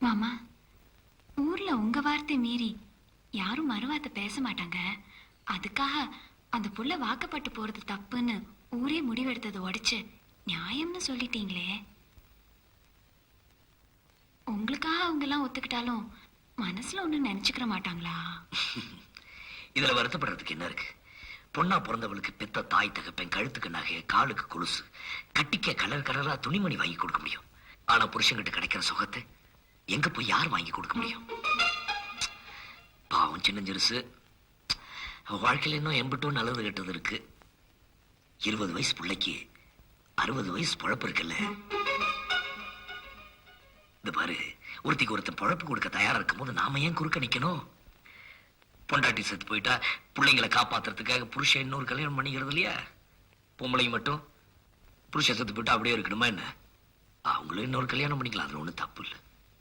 மாமா, ஊர்ல உங்க வார்த்தை மீறி யாரும் மறுவார்த்தை பேச மாட்டாங்க. அதுக்காக அந்த புள்ள வாக்கப்பட்டு போறது தப்புன்னு ஊரே முடிவெடுத்தது உடைச்சு நியாயம்னு சொல்லிட்டீங்களே. உங்களுக்காக அவங்க எல்லாம் ஒத்துக்கிட்டாலும் மனசுல ஒண்ணு நினைச்சுக்கிற மாட்டாங்களா? இதுல வருத்தப்படுறதுக்கு என்ன இருக்கு? பொண்ணா பிறந்தவளுக்கு பெத்த தாய் தகப்பன் கழுத்துக்கு நகை, காலுக்கு கொலுசு, கட்டிக்க கலர் கலரா துணிமணி வாங்கி கொடுக்க முடியும். ஆனா புருஷங்கிட்ட கிடைக்கிற சுகத்தை எங்க போய் யார் வாங்கி கொடுக்க முடியும்? பாவம் சின்னஞ்சிறுசு. வாழ்க்கையில் இன்னும் எம்பிட்டும் நல்லது கெட்டது இருக்கு. 20 வயசு பிள்ளைக்கு 60 வயசு பொழப்பு இருக்குல்ல. இந்த பாரு, ஒருத்திக்கு ஒருத்தன் பொழப்பு கொடுக்க தயாரா இருக்கும் போது நாம ஏன் குறுக்க நிக்கணும்? பொண்டாட்டி செத்து போயிட்டா பிள்ளைங்களை காப்பாத்துறதுக்காக புருஷன் இன்னொரு கல்யாணம் பண்ணிக்கிறது இல்லையா? பொம்பளைங்க மட்டும் புருஷன் செத்து போயிட்டா அப்படியே இருக்கணுமா என்ன? அவங்களும் இன்னொரு கல்யாணம் பண்ணிக்கலாம், அதுல ஒண்ணும் தப்பு இல்லை.